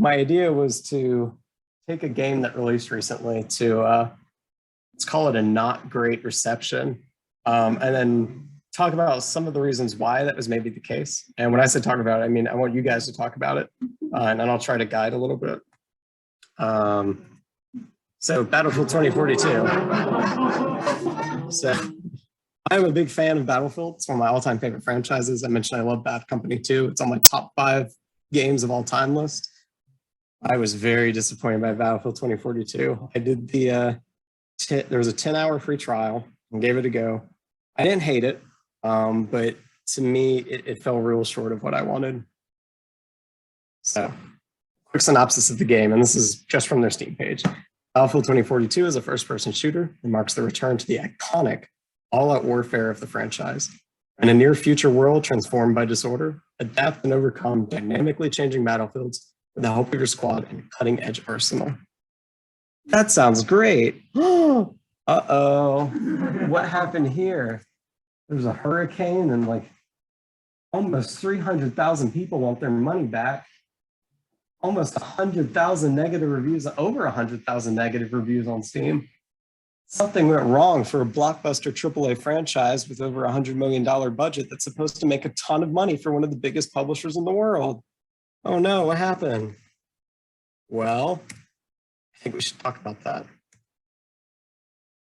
my idea was to take a game that released recently to, let's call it a not great reception, and then talk about some of the reasons why that was maybe the case. And when I said talk about it, I mean, I want you guys to talk about it, and then I'll try to guide a little bit. So Battlefield 2042. So I'm a big fan of Battlefield. It's one of my all-time favorite franchises. I mentioned I love Bad Company 2. It's on my top 5 games of all time list. I was very disappointed by Battlefield 2042. I did the, there was a 10-hour free trial and gave it a go. I didn't hate it, but to me, it fell real short of what I wanted. So, quick synopsis of the game, and this is just from their Steam page. Battlefield 2042 is a first-person shooter and marks the return to the iconic all-out warfare of the franchise. In a near-future world transformed by disorder, adapt and overcome dynamically changing battlefields with the help of your squad and cutting-edge arsenal. That sounds great. Uh-oh. What happened here? There's a hurricane and like almost 300,000 people want their money back. Almost 100,000 negative reviews, over 100,000 negative reviews on Steam. Something went wrong for a blockbuster AAA franchise with over $100 million budget that's supposed to make a ton of money for one of the biggest publishers in the world. Oh no, what happened? Well, I think we should talk about that.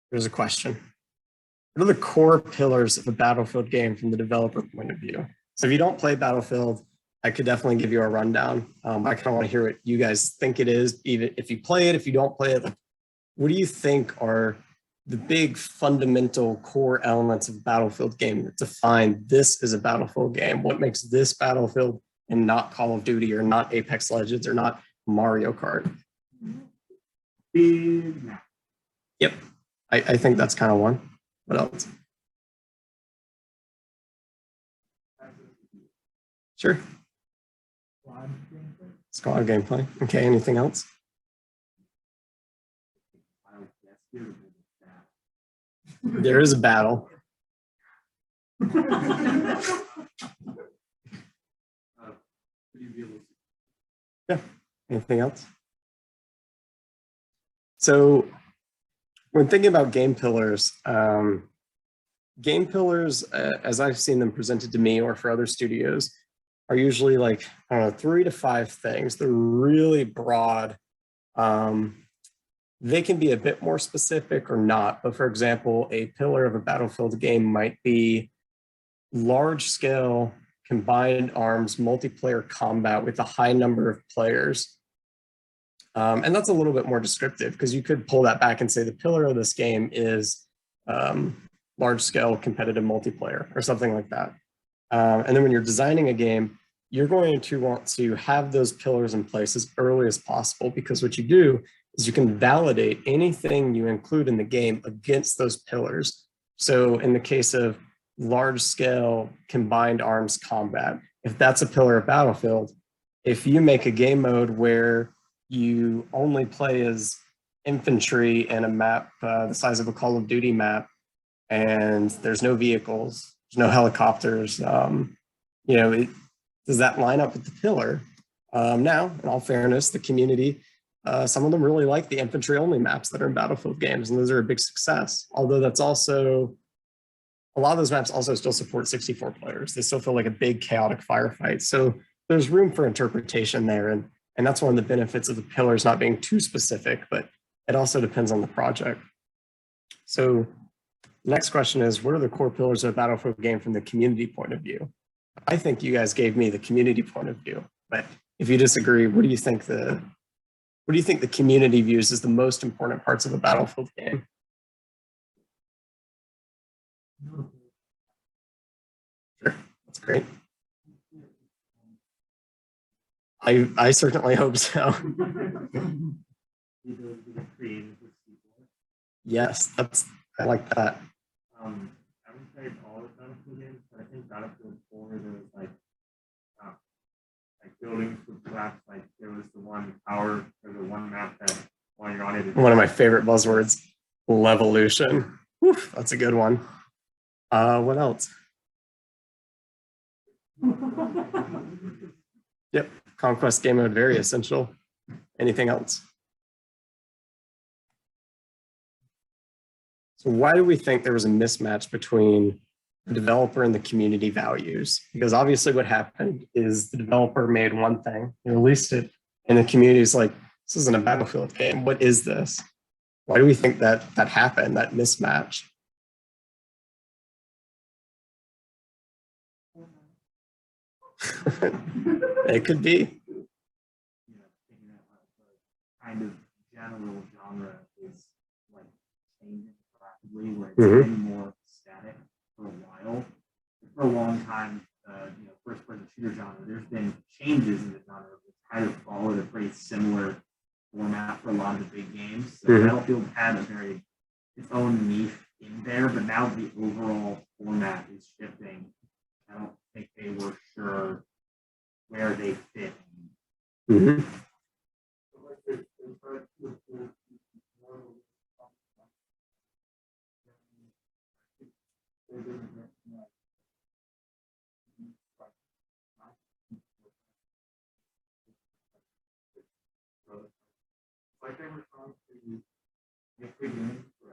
Here's a question. What are the core pillars of a Battlefield game from the developer point of view? So if you don't play Battlefield, I could definitely give you a rundown. I kind of want to hear what you guys think it is, even if you play it, if you don't play it. What do you think are the big fundamental core elements of a Battlefield game that define this as a Battlefield game? What makes this Battlefield and not Call of Duty or not Apex Legends or not Mario Kart? Yep, I think that's kind of one. What else? Sure. Squad gameplay. Okay, anything else? There is a battle. Yeah, anything else? So when thinking about game pillars, as I've seen them presented to me or for other studios, are usually like, I don't know, 3 to 5 things. They're really broad. They can be a bit more specific or not, but for example, a pillar of a Battlefield game might be large-scale combined arms multiplayer combat with a high number of players. And that's a little bit more descriptive because you could pull that back and say the pillar of this game is large-scale competitive multiplayer or something like that. And then when you're designing a game, you're going to want to have those pillars in place as early as possible, because what you do is you can validate anything you include in the game against those pillars. So in the case of large-scale combined arms combat, if that's a pillar of Battlefield, if you make a game mode where you only play as infantry in a map the size of a Call of Duty map, and there's no vehicles, there's no helicopters, does that line up with the pillar? Now, in all fairness, the community, some of them really like the infantry-only maps that are in Battlefield games, and those are a big success. Although that's also, a lot of those maps also still support 64 players. They still feel like a big chaotic firefight. So there's room for interpretation there, and that's one of the benefits of the pillars not being too specific, but it also depends on the project. So next question is, what are the core pillars of a Battlefield game from the community point of view? I think you guys gave me the community point of view, but if you disagree, what do you think the community views as the most important parts of a Battlefield game? Sure, that's great. I certainly hope so. Yes, I like that. I haven't played all the Battlefield games, but I think Battlefield 4, there was like buildings would collapse. Like there was the one tower or the one map that while you're on it. One of my favorite buzzwords, Levolution. Oof, that's a good one. What else? Yep, Conquest game mode, very essential. Anything else? So why do we think there was a mismatch between the developer and the community values? Because obviously what happened is the developer made one thing, they released it, and the community is like, this isn't a Battlefield game. What is this? Why do we think that happened, that mismatch? It could be. Kind of general genre is like changing rapidly, where it's been more static for a while. For a long time, first-person shooter genre, there's been changes in the genre. It's kind of followed a pretty similar format for a lot of the big games. So Battlefield had its own niche in there, but now the overall format is shifting. I don't think they were sure where they fit. Like they were trying to make big games for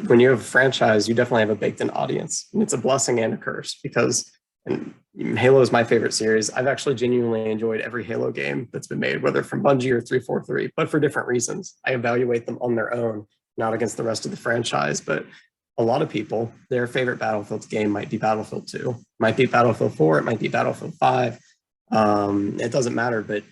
When you have a franchise, you definitely have a baked-in audience, and it's a blessing and a curse because and Halo is my favorite series. I've actually genuinely enjoyed every Halo game that's been made, whether from Bungie or 343, but for different reasons. I evaluate them on their own, not against the rest of the franchise. But a lot of people, their favorite Battlefield game might be Battlefield 2, might be Battlefield 4, it might be Battlefield 5. It doesn't matter, but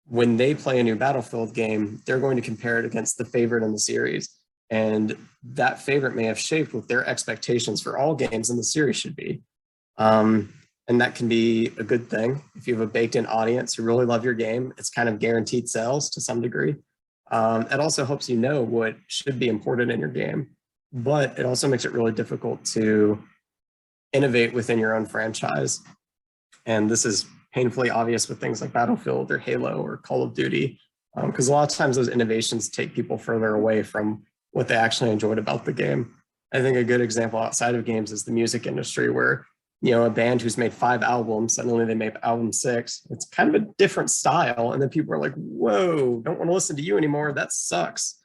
when they play a new Battlefield game, they're going to compare it against the favorite in the series. And that favorite may have shaped what their expectations for all games in the series should be. And that can be a good thing. If you have a baked-in audience who really love your game, it's kind of guaranteed sales to some degree. It also helps you know what should be important in your game, but it also makes it really difficult to innovate within your own franchise. And this is painfully obvious with things like Battlefield or Halo or Call of Duty, because a lot of times those innovations take people further away from what they actually enjoyed about the game. I think a good example outside of games is the music industry, where a band who's made 5 albums, suddenly they make album 6. It's kind of a different style, and then people are like, whoa, don't want to listen to you anymore, that sucks.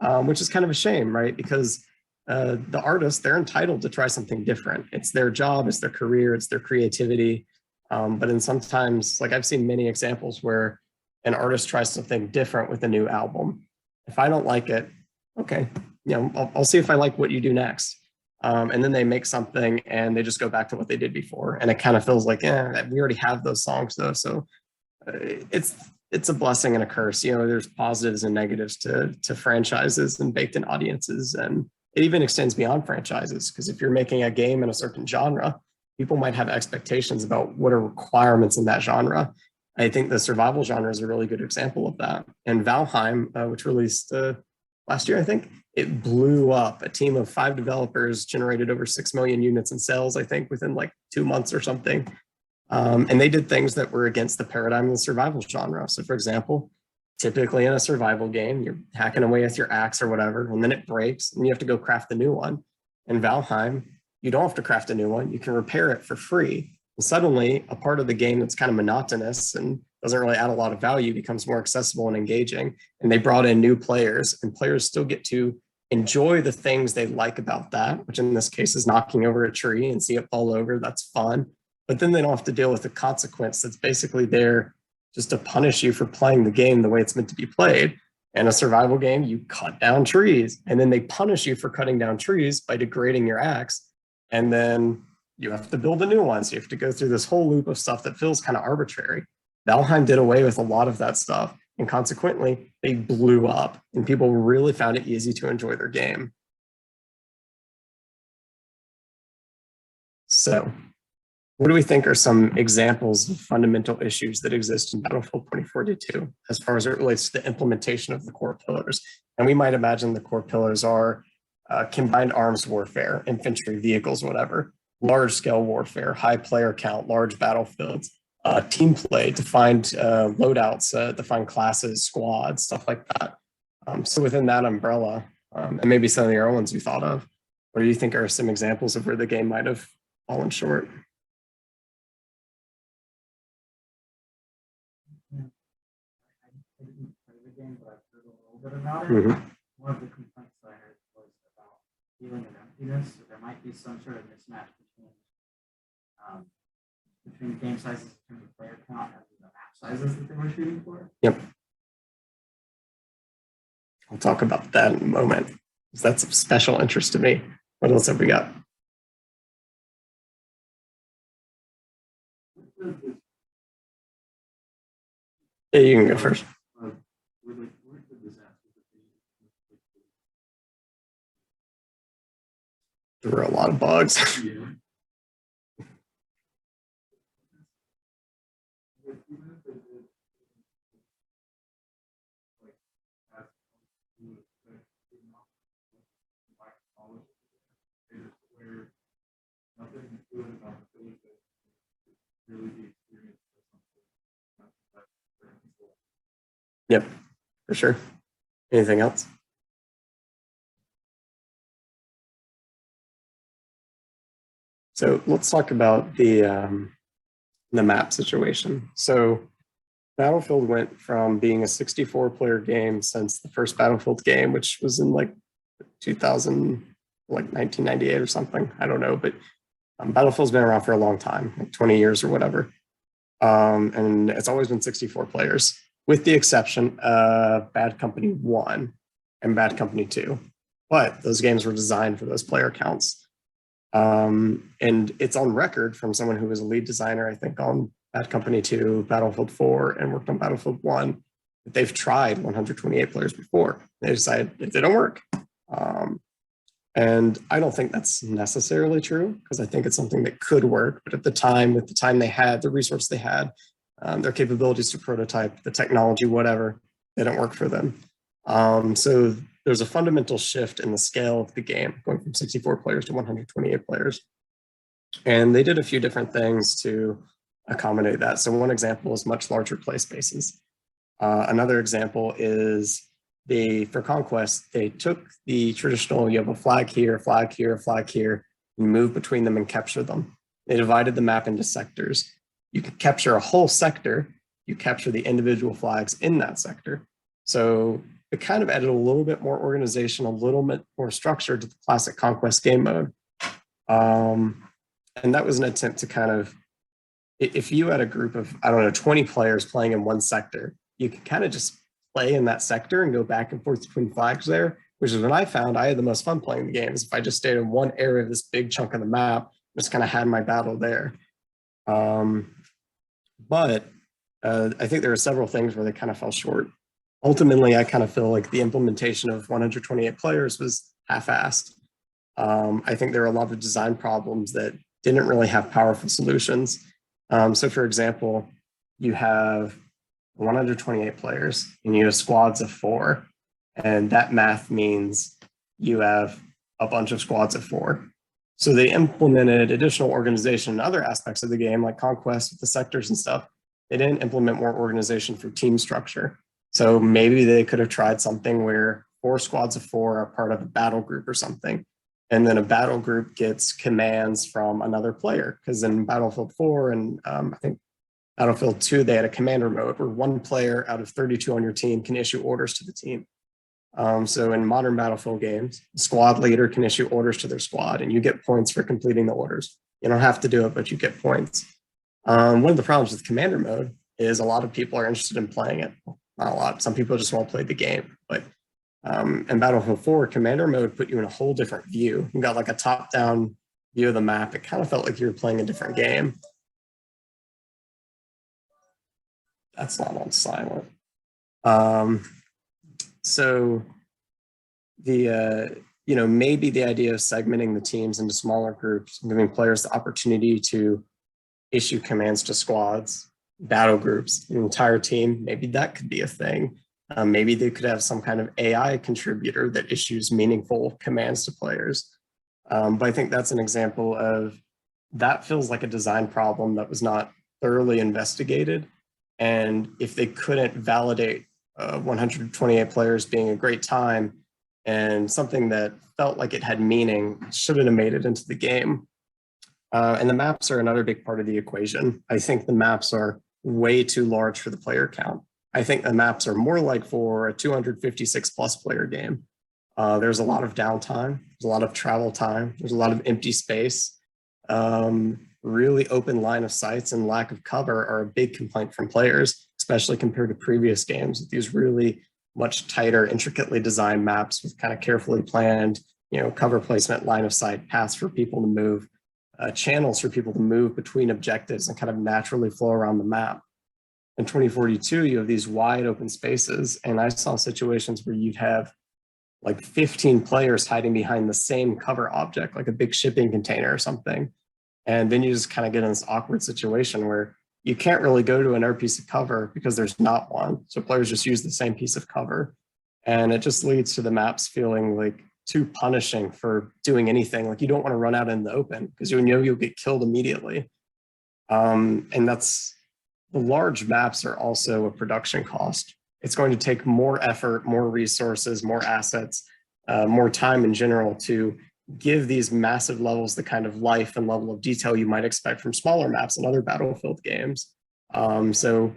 Which is kind of a shame, right? Because the artists, they're entitled to try something different. It's their job, it's their career, it's their creativity. But in sometimes, like I've seen many examples where an artist tries something different with a new album. If I don't like it, okay, I'll see if I like what you do next. And then they make something and they just go back to what they did before. And it kind of feels like, we already have those songs though. So it's a blessing and a curse. There's positives and negatives to franchises and baked in audiences. And it even extends beyond franchises, because if you're making a game in a certain genre, people might have expectations about what are requirements in that genre. I think the survival genre is a really good example of that. And Valheim, which released last year, I think, it blew up. A team of 5 developers generated over 6 million units in sales, I think, within like 2 months or something. And they did things that were against the paradigm of the survival genre. So for example, typically in a survival game, you're hacking away with your axe or whatever, and then it breaks and you have to go craft a new one. In Valheim, you don't have to craft a new one. You can repair it for free. And suddenly a part of the game that's kind of monotonous and doesn't really add a lot of value becomes more accessible and engaging. And they brought in new players, and players still get to enjoy the things they like about that, which in this case is knocking over a tree and see it fall over. That's fun. But then they don't have to deal with the consequence that's basically there just to punish you for playing the game the way it's meant to be played. In a survival game, you cut down trees, and then they punish you for cutting down trees by degrading your axe. And then you have to build a new one. So you have to go through this whole loop of stuff that feels kind of arbitrary. Valheim did away with a lot of that stuff. And consequently, they blew up and people really found it easy to enjoy their game. So what do we think are some examples of fundamental issues that exist in Battlefield 2042 as far as it relates to the implementation of the core pillars? And we might imagine the core pillars are combined arms warfare, infantry, vehicles, whatever, large scale warfare, high player count, large battlefields, team play, defined loadouts, defined classes, squads, stuff like that. So within that umbrella, and maybe some of the other ones you thought of, what do you think are some examples of where the game might have fallen short? bit about it. Mhm. One of the complaints that I heard was about feeling of emptiness. So there might be some sort of mismatch between game sizes in terms of player count and the map sizes that they were shooting for. Yep. I'll talk about that in a moment, because that's of special interest to me. What else have we got? Yeah, you can go first. There were a lot of bugs. Yep, for sure. Anything else? So let's talk about the map situation. So Battlefield went from being a 64-player game since the first Battlefield game, which was in like 2000, like 1998 or something. I don't know, but Battlefield's been around for a long time, like 20 years or whatever. And it's always been 64 players, with the exception of Bad Company 1 and Bad Company 2. But those games were designed for those player counts. And it's on record from someone who was a lead designer, I think, on Bad Company 2, Battlefield 4, and worked on Battlefield 1, that they've tried 128 players before. They decided it didn't work. And I don't think that's necessarily true, because I think it's something that could work. But at the time, with the time they had, the resource they had, their capabilities to prototype, the technology, whatever, they don't work for them. So there's a fundamental shift in the scale of the game, going from 64 players to 128 players. And they did a few different things to accommodate that. So one example is much larger play spaces. Another example is for Conquest, they took the traditional, you have a flag here, flag here, flag here, and move between them and capture them. They divided the map into sectors. You can capture a whole sector, you capture the individual flags in that sector. So it kind of added a little bit more organization, a little bit more structure to the classic Conquest game mode. And that was an attempt to kind of, if you had a group of, I don't know, 20 players playing in one sector, you can kind of just play in that sector and go back and forth between flags there, which is when I found I had the most fun playing the games. If I just stayed in one area of this big chunk of the map, just kind of had my battle there. But I think there are several things where they kind of fell short. Ultimately, I kind of feel like the implementation of 128 players was half-assed. I think there are a lot of design problems that didn't really have powerful solutions. So for example, you have 128 players and you have squads of 4. And that math means you have a bunch of squads of 4. So they implemented additional organization in other aspects of the game, like Conquest with the sectors and stuff. They didn't implement more organization for team structure. So maybe they could have tried something where 4 squads of 4 are part of a battle group or something. And then a battle group gets commands from another player. Because in Battlefield 4 and I think Battlefield 2, they had a commander mode where one player out of 32 on your team can issue orders to the team. So in modern Battlefield games, the squad leader can issue orders to their squad and you get points for completing the orders. You don't have to do it, but you get points. One of the problems with commander mode is a lot of people are interested in playing it. Not a lot. Some people just want to play the game. But in Battlefield 4, commander mode put you in a whole different view. You got like a top-down view of the map. It kind of felt like you were playing a different game. That's not on silent. So maybe the idea of segmenting the teams into smaller groups, giving players the opportunity to issue commands to squads, battle groups, an entire team, maybe that could be a thing. Maybe they could have some kind of AI contributor that issues meaningful commands to players. But I think that's an example of that feels like a design problem that was not thoroughly investigated. And if they couldn't validate 128 players being a great time and something that felt like it had meaning, shouldn't have made it into the game. And the maps are another big part of the equation. I think the maps are way too large for the player count. I think the maps are more like for a 256 plus player game. There's a lot of downtime, there's a lot of travel time, there's a lot of empty space. Really open line of sights and lack of cover are a big complaint from players, especially compared to previous games with these really much tighter, intricately designed maps with kind of carefully planned, cover placement, line of sight, paths for people to move, channels for people to move between objectives and kind of naturally flow around the map. In 2042, you have these wide open spaces, and I saw situations where you'd have like 15 players hiding behind the same cover object, like a big shipping container or something. And then you just kind of get in this awkward situation where you can't really go to another piece of cover because there's not one. So players just use the same piece of cover. And it just leads to the maps feeling like too punishing for doing anything. Like you don't want to run out in the open because you know you'll get killed immediately. And that's, the large maps are also a production cost. It's going to take more effort, more resources, more assets, more time in general to give these massive levels the kind of life and level of detail you might expect from smaller maps and other Battlefield games. So,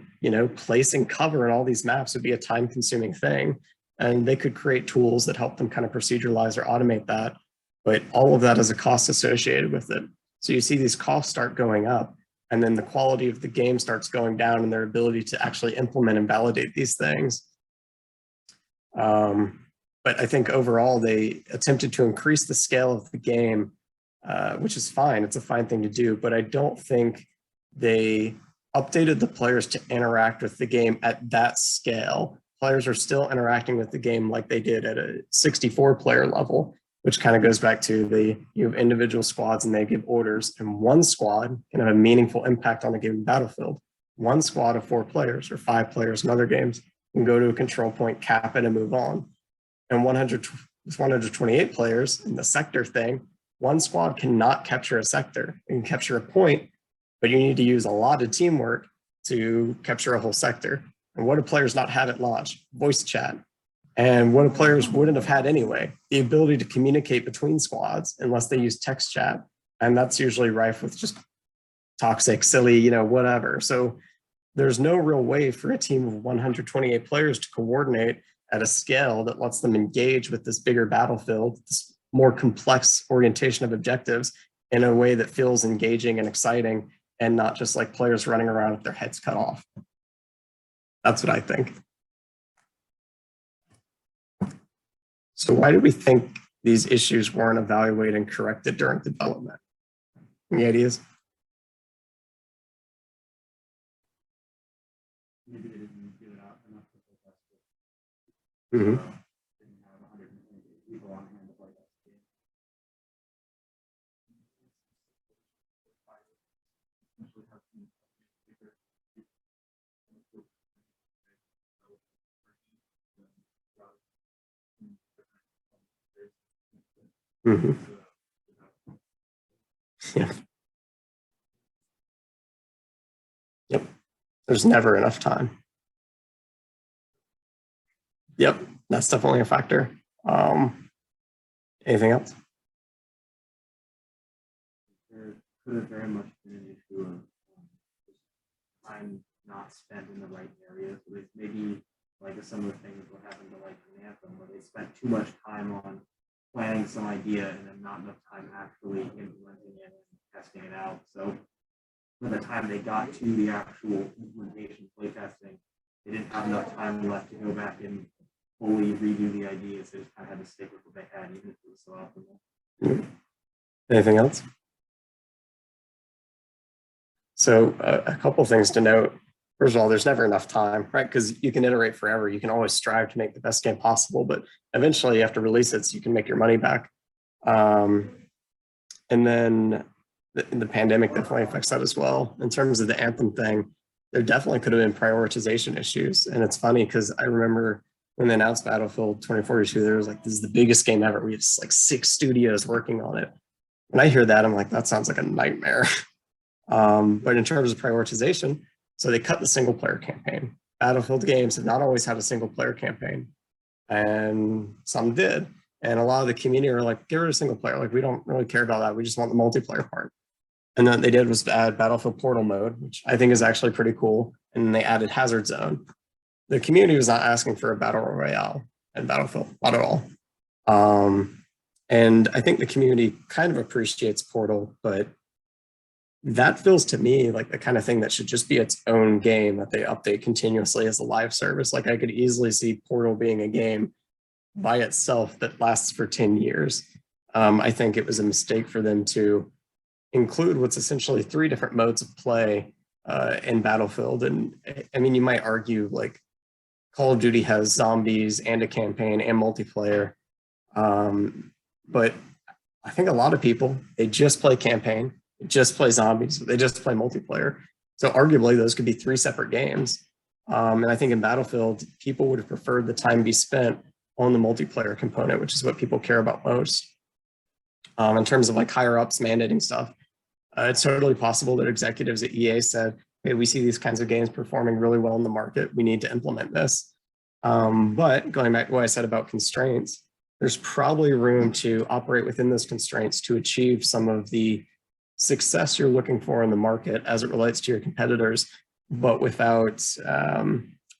placing cover in all these maps would be a time-consuming thing, and they could create tools that help them kind of proceduralize or automate that, but all of that has a cost associated with it. So you see these costs start going up, and then the quality of the game starts going down in their ability to actually implement and validate these things. But I think overall they attempted to increase the scale of the game, which is fine. It's a fine thing to do, but I don't think they updated the players to interact with the game at that scale. Players are still interacting with the game like they did at a 64 player level, which kind of goes back to you have individual squads and they give orders, and one squad can have a meaningful impact on a given battlefield. One squad of 4 players or 5 players in other games can go to a control point, cap it, and move on. And 128 players in the sector thing, one squad cannot capture a sector. It can capture a point, but you need to use a lot of teamwork to capture a whole sector. And what do players not have at launch? Voice chat. And what players wouldn't have had anyway, the ability to communicate between squads unless they use text chat. And that's usually rife with just toxic, silly, whatever. So there's no real way for a team of 128 players to coordinate at a scale that lets them engage with this bigger battlefield, this more complex orientation of objectives in a way that feels engaging and exciting and not just like players running around with their heads cut off. That's what I think. So why do we think these issues weren't evaluated and corrected during development? Any ideas? Maybe they didn't give it out enough to test it. Mm-hmm. Didn't have 120 people on hand to play that game. Mm-hmm. Yeah. Yep. There's never enough time. Yep, that's definitely a factor. Anything else? There could have very much been an issue of time not spent in the right areas. Maybe like some of the things what happened to like an Anthem, where they spent too much time on planning some idea and then not enough time actually implementing it and testing it out. So by the time they got to the actual implementation playtesting, they didn't have enough time left to go back and fully redo the ideas. They just kind of had to stick with what they had, even if it was so optimal. Anything else? So a couple things to note. First of all, there's never enough time, right? Because you can iterate forever. You can always strive to make the best game possible, but eventually you have to release it so you can make your money back. And then the pandemic definitely affects that as well. In terms of the Anthem thing, there definitely could have been prioritization issues. And it's funny because I remember when they announced Battlefield 2042, there was like, this is the biggest game ever. We have like 6 studios working on it. When I hear that, I'm like, that sounds like a nightmare. But in terms of prioritization, so they cut the single player campaign. Battlefield games have not always had a single player campaign, and some did. And a lot of the community are like, get rid of single player. Like, we don't really care about that. We just want the multiplayer part. And then they did was add Battlefield Portal mode, which I think is actually pretty cool. And they added Hazard Zone. the community was not asking for a battle royale in Battlefield, not at all. And I think the community kind of appreciates Portal, but that feels to me like the kind of thing that should just be its own game that they update continuously as a live service. Like I could easily see Portal being a game by itself that lasts for 10 years. I think it was a mistake for them to include what's essentially 3 different modes of play in Battlefield. And I mean, you might argue like Call of Duty has zombies and a campaign and multiplayer. But I think a lot of people, they just play campaign, they just play zombies, they just play multiplayer. So arguably those could be 3 separate games. And I think in Battlefield, people would have preferred the time be spent on the multiplayer component, which is what people care about most. In terms of like higher ups mandating stuff, it's totally possible that executives at EA said, hey, we see these kinds of games performing really well in the market. We need to implement this. But going back to what I said about constraints, there's probably room to operate within those constraints to achieve some of the success you're looking for in the market as it relates to your competitors, but without,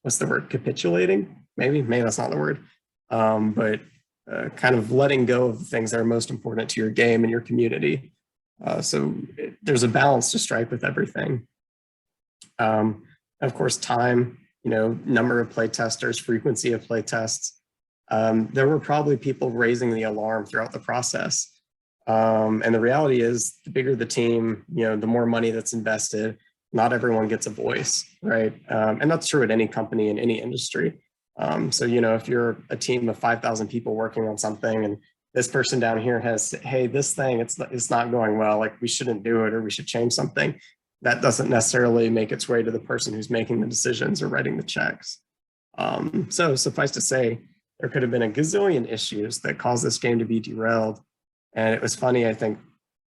what's the word, capitulating? Maybe that's not the word, but kind of letting go of the things that are most important to your game and your community. So there's a balance to strike with everything. Of course, time, number of play testers, frequency of play tests. There were probably people raising the alarm throughout the process. And the reality is the bigger the team, the more money that's invested, not everyone gets a voice, right? And that's true at any company in any industry. So, if you're a team of 5,000 people working on something and this person down here has, hey, this thing, it's not going well, like we shouldn't do it or we should change something, that doesn't necessarily make its way to the person who's making the decisions or writing the checks. So suffice to say, there could have been a gazillion issues that caused this game to be derailed. And it was funny, I think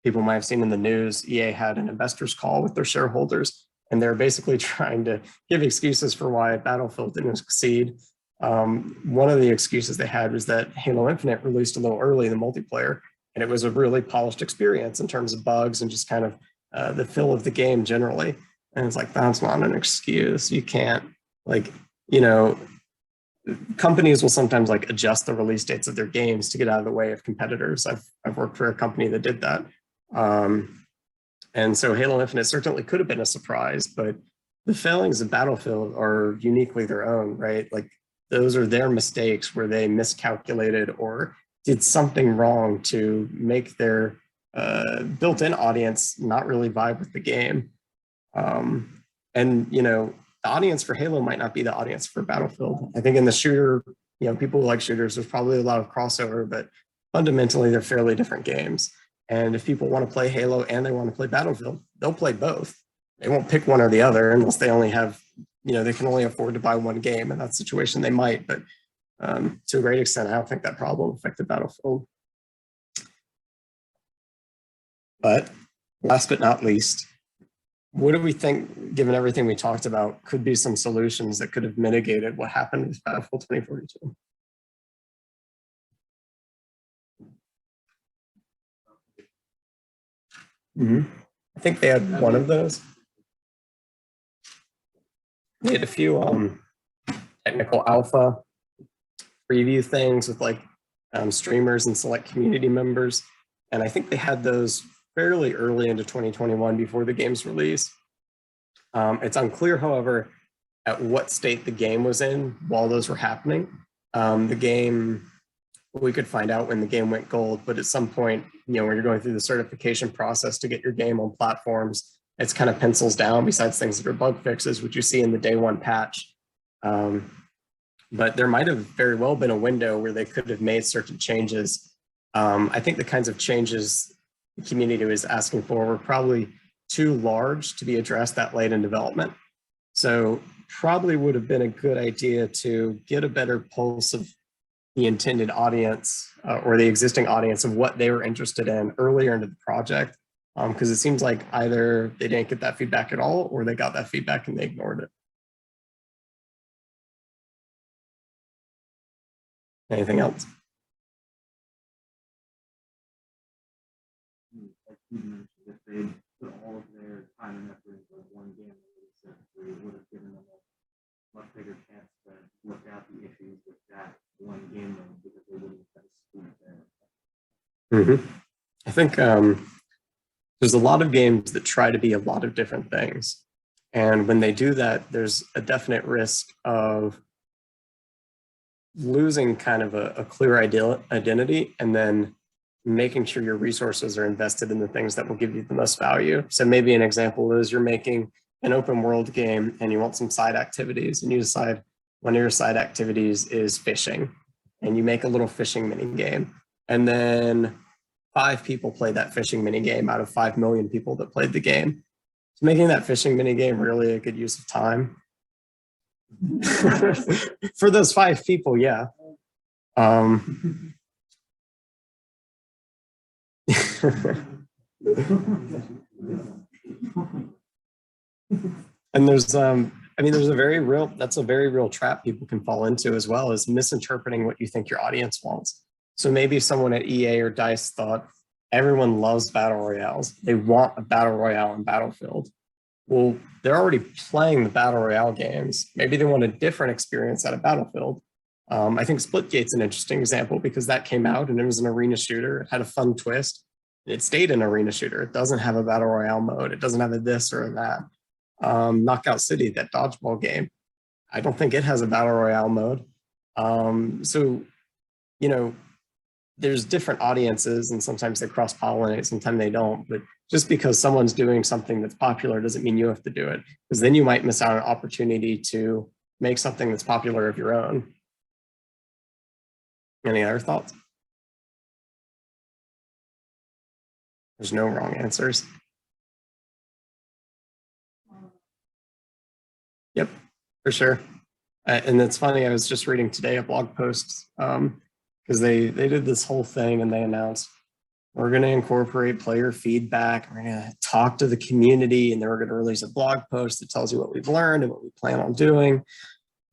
people might have seen in the news, EA had an investors call with their shareholders, and they're basically trying to give excuses for why Battlefield didn't succeed. One of the excuses they had was that Halo Infinite released a little early in the multiplayer, and it was a really polished experience in terms of bugs and just kind of the feel of the game generally. And it's like, that's not an excuse. You can't, companies will sometimes like adjust the release dates of their games to get out of the way of competitors. I've worked for a company that did that. And so Halo Infinite certainly could have been a surprise, but the failings of Battlefield are uniquely their own, right? Like those are their mistakes where they miscalculated or did something wrong to make their built-in audience not really vibe with the game. And the audience for Halo might not be the audience for Battlefield. I think in the shooter, people who like shooters, there's probably a lot of crossover, but fundamentally they're fairly different games. And if people want to play Halo and they want to play Battlefield, they'll play both. They won't pick one or the other unless they only have, they can only afford to buy one game. In that situation, they might, but to a great extent, I don't think that problem affected Battlefield. But last but not least, what do we think, given everything we talked about, could be some solutions that could have mitigated what happened with Battlefield 2042? I think they had one of those. They had a few technical alpha preview things with like streamers and select community members. And I think they had those fairly early into 2021 before the game's release. It's unclear, however, at what state the game was in while those were happening. The game, we could find out when the game went gold, but at some point, when you're going through the certification process to get your game on platforms, it's kind of pencils down besides things that are bug fixes, which you see in the day one patch. But there might have very well been a window where they could have made certain changes. I think the kinds of changes the community was asking for were probably too large to be addressed that late in development. So probably would have been a good idea to get a better pulse of the intended audience or the existing audience of what they were interested in earlier into the project. Because it seems like either they didn't get that feedback at all or they got that feedback and they ignored it. Anything else? Like you mentioned, if they put all of their time and effort into one game, it would have given them a much bigger chance to Mm-hmm. I think there's a lot of games that try to be a lot of different things. And when they do that, there's a definite risk of losing kind of a clear identity and then making sure your resources are invested in the things that will give you the most value. So maybe an example is you're making an open world game and you want some side activities and you decide one of your side activities is fishing and you make a little fishing mini game. And then 5 people play that fishing mini game out of 5 million people that played the game. So making that fishing mini game really a good use of time. For those 5 people, yeah. And there's I mean there's that's a very real trap people can fall into as well, is misinterpreting what you think your audience wants. So maybe someone at EA or DICE thought everyone loves battle royales. They want a battle royale in Battlefield. Well, they're already playing the battle royale games. Maybe they want a different experience out of Battlefield. I think Splitgate's an interesting example because that came out and it was an arena shooter. It had a fun twist. It stayed an arena shooter. It doesn't have a battle royale mode. It doesn't have a this or a that. Knockout City, that dodgeball game, I don't think it has a battle royale mode. So, you know, there's different audiences and sometimes they cross pollinate, sometimes they don't. But just because someone's doing something that's popular doesn't mean you have to do it, because then you might miss out on an opportunity to make something that's popular of your own. Any other thoughts? There's no wrong answers. Yep, for sure. And it's funny, I was just reading today a blog post because they did this whole thing and they announced we're going to incorporate player feedback. We're going to talk to the community and then we're going to release a blog post that tells you what we've learned and what we plan on doing.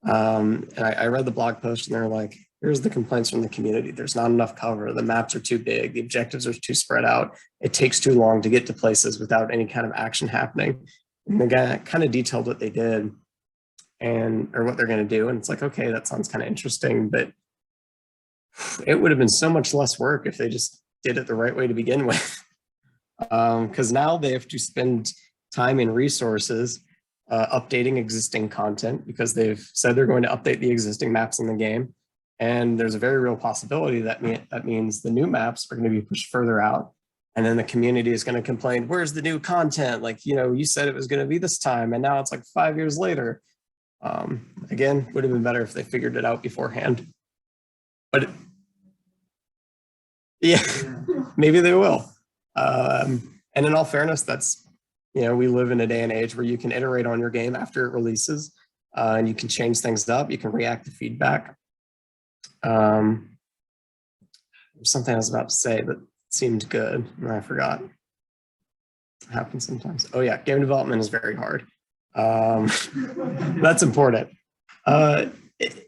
And I read the blog post and they're like, here's the complaints from the community. There's not enough cover. The maps are too big. The objectives are too spread out. It takes too long to get to places without any kind of action happening. And the guy kind of detailed what they did or what they're going to do. And it's like, okay, that sounds kind of interesting, but it would have been so much less work if they just did it the right way to begin with. Because now they have to spend time and resources updating existing content because they've said they're going to update the existing maps in the game. And there's a very real possibility that means the new maps are going to be pushed further out. And then the community is going to complain, where's the new content? Like, you know, you said it was going to be this time and now it's like 5 years later. Again, would have been better if they figured it out beforehand. But yeah, maybe they will. And in all fairness, that's, you know, we live in a day and age where you can iterate on your game after it releases and you can change things up. You can react to feedback. There's something I was about to say that seemed good and I forgot. It happens sometimes. Oh yeah, game development is very hard. That's important.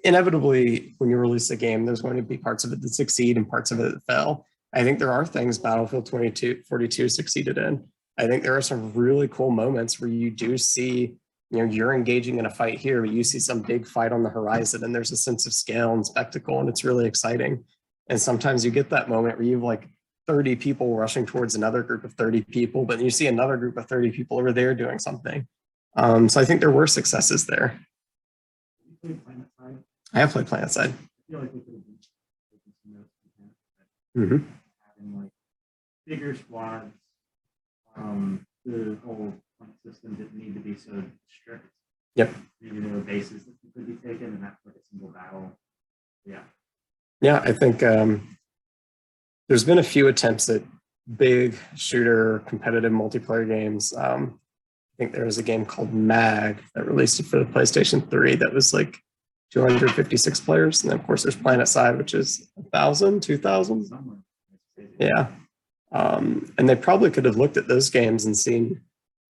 Inevitably, when you release a game, there's going to be parts of it that succeed and parts of it that fail. I think there are things Battlefield 2042 succeeded in. I think there are some really cool moments where you do see, you know, you're engaging in a fight here, but you see some big fight on the horizon and there's a sense of scale and spectacle and it's really exciting. And sometimes you get that moment where you have like 30 people rushing towards another group of 30 people, but you see another group of 30 people over there doing something. So I think there were successes there. I have played PlanetSide. Mm-hmm. Having like bigger squads, the whole point system didn't need to be so strict. Yep. Maybe there were bases that could be taken, and that's like a single battle. Yeah. Yeah, I think there's been a few attempts at big shooter competitive multiplayer games. I think there was a game called Mag that released for the PlayStation 3 that was like 256 players. And then of course there's PlanetSide, which is 1,000, 2,000. Yeah. And they probably could have looked at those games and seen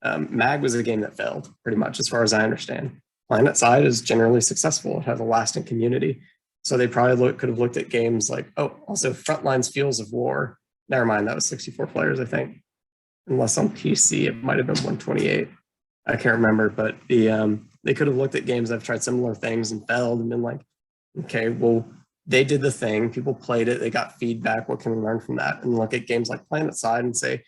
Mag was a game that failed pretty much as far as I understand. PlanetSide is generally successful. It has a lasting community. So they probably could have looked at games like, oh, also Frontlines Fields of War. Never mind, that was 64 players, I think. Unless on PC, it might have been 128. I can't remember, but they could have looked at games that have tried similar things and failed and been like, okay, well, they did the thing, people played it, they got feedback. What can we learn from that? And look at games like PlanetSide and say,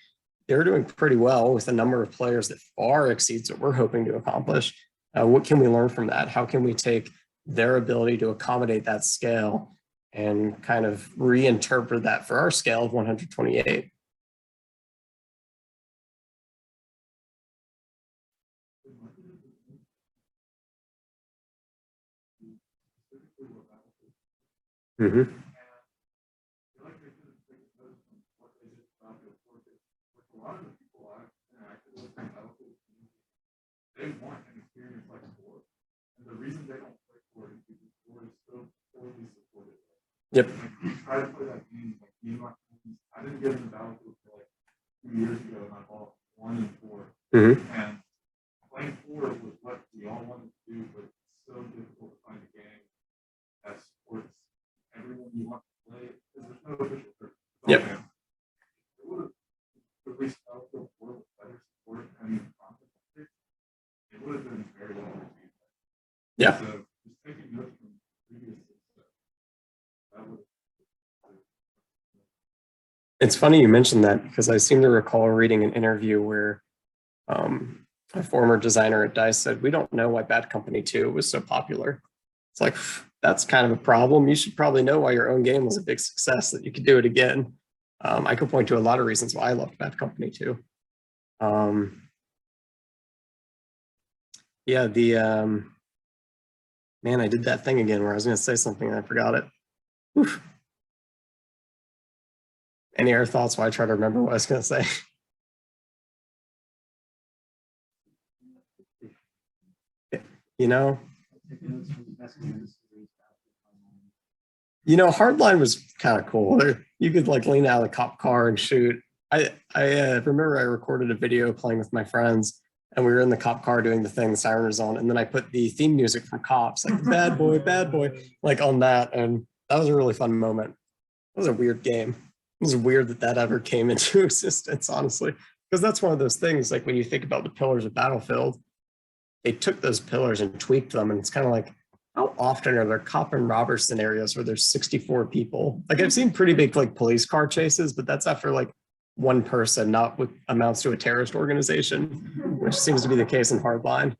they're doing pretty well with a number of players that far exceeds what we're hoping to accomplish. What can we learn from that? How can we take their ability to accommodate that scale and kind of reinterpret that for our scale of 128? Mm-hmm. They want an experience like sport. And the reason they don't play sport is because sport is so poorly supported. Yep. Like, we try to play that game, like me and my friends. I didn't get into Battlefield for like 2 years ago, and I bought 1 and 4. Mm-hmm. And playing 4 was what we all wanted to do, but it's so difficult to find a game that supports everyone you want to play because there's no official group. Yep. It would have released Battlefield 4 with better support and content. It would have been very well received. Yeah. So just taking notes from previous success, that would. It's funny you mentioned that because I seem to recall reading an interview where a former designer at DICE said, we don't know why Bad Company 2 was so popular. It's like, that's kind of a problem. You should probably know why your own game was a big success, that you could do it again. I could point to a lot of reasons why I loved Bad Company 2. Yeah, man, I did that thing again where I was going to say something and I forgot it. Oof. Any other thoughts while I try to remember what I was going to say? Hardline was kind of cool. You could like lean out of the cop car and shoot. I remember I recorded a video playing with my friends, and we were in the cop car doing the thing, the siren was on, and then I put the theme music from Cops, like bad boy, like on that, and that was a really fun moment. It was a weird game. It was weird that ever came into existence, honestly, because that's one of those things, like when you think about the pillars of Battlefield, they took those pillars and tweaked them, and it's kind of like, how often are there cop and robber scenarios where there's 64 people? Like I've seen pretty big like police car chases, but that's after like one person, not what amounts to a terrorist organization, which seems to be the case in Hardline.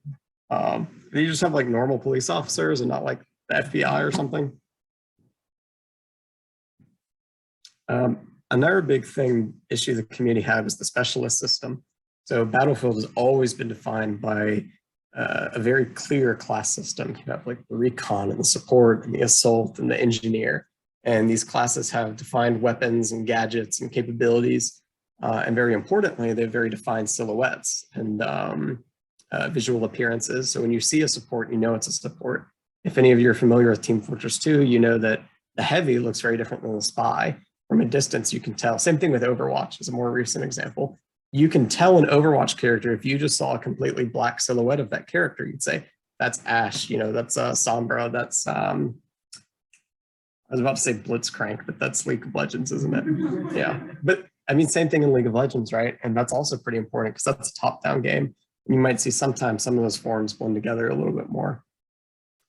You just have like normal police officers and not like the FBI or something. Another big issue the community had was the specialist system. So Battlefield has always been defined by a very clear class system. You have like the recon and the support and the assault and the engineer. And these classes have defined weapons and gadgets and capabilities. And very importantly, they have very defined silhouettes and visual appearances. So when you see a support, you know it's a support. If any of you are familiar with Team Fortress 2, you know that the heavy looks very different than the spy. From a distance, you can tell. Same thing with Overwatch as a more recent example. You can tell an Overwatch character if you just saw a completely black silhouette of that character. You'd say, that's Ashe, that's Sombra, that's, I was about to say Blitzcrank, but that's League of Legends, isn't it? Yeah, but I mean, same thing in League of Legends, right? And that's also pretty important because that's a top-down game. You might see sometimes some of those forms blend together a little bit more.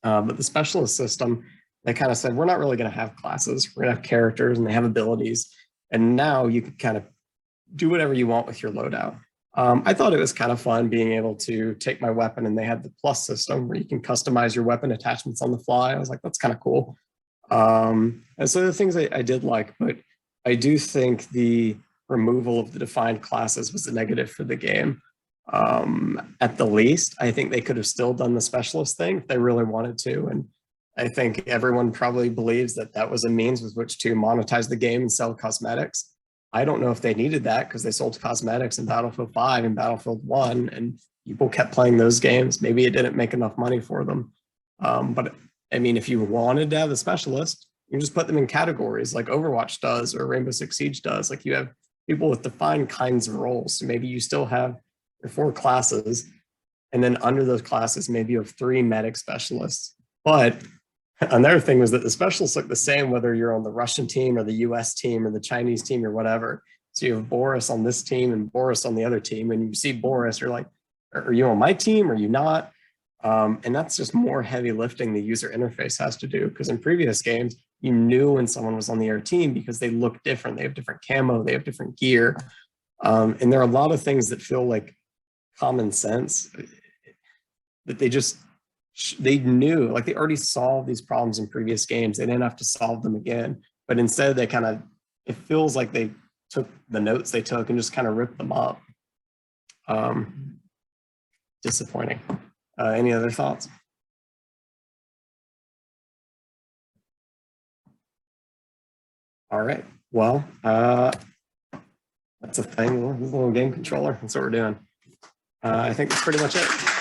But the specialist system, they kind of said, we're not really going to have classes. We're going to have characters and they have abilities. And now you can kind of do whatever you want with your loadout. I thought it was kind of fun being able to take my weapon, and they had the plus system where you can customize your weapon attachments on the fly. I was like, that's kind of cool. And so the things I did like, but I do think the removal of the defined classes was a negative for the game. At the least, I think they could have still done the specialist thing if they really wanted to. And I think everyone probably believes that was a means with which to monetize the game and sell cosmetics. I don't know if they needed that because they sold cosmetics in Battlefield 5 and Battlefield 1, and people kept playing those games. Maybe it didn't make enough money for them. But I mean, if you wanted to have a specialist, you just put them in categories like Overwatch does or Rainbow Six Siege does. Like you have people with defined kinds of roles. So maybe you still have your 4 classes, and then under those classes, maybe you have 3 medic specialists. But another thing was that the specialists look the same whether you're on the Russian team or the US team or the Chinese team or whatever. So you have Boris on this team and Boris on the other team. And you see Boris, you're like, are you on my team? Are you not? And that's just more heavy lifting the user interface has to do. Because in previous games, you knew when someone was on the air team because they look different. They have different camo, they have different gear. And there are a lot of things that feel like common sense that they knew, like they already solved these problems in previous games. They didn't have to solve them again, but instead they kind of, it feels like they took the notes they took and just kind of ripped them up. Disappointing. Any other thoughts? All right. Well, that's a thing. A little game controller. That's what we're doing. I think that's pretty much it.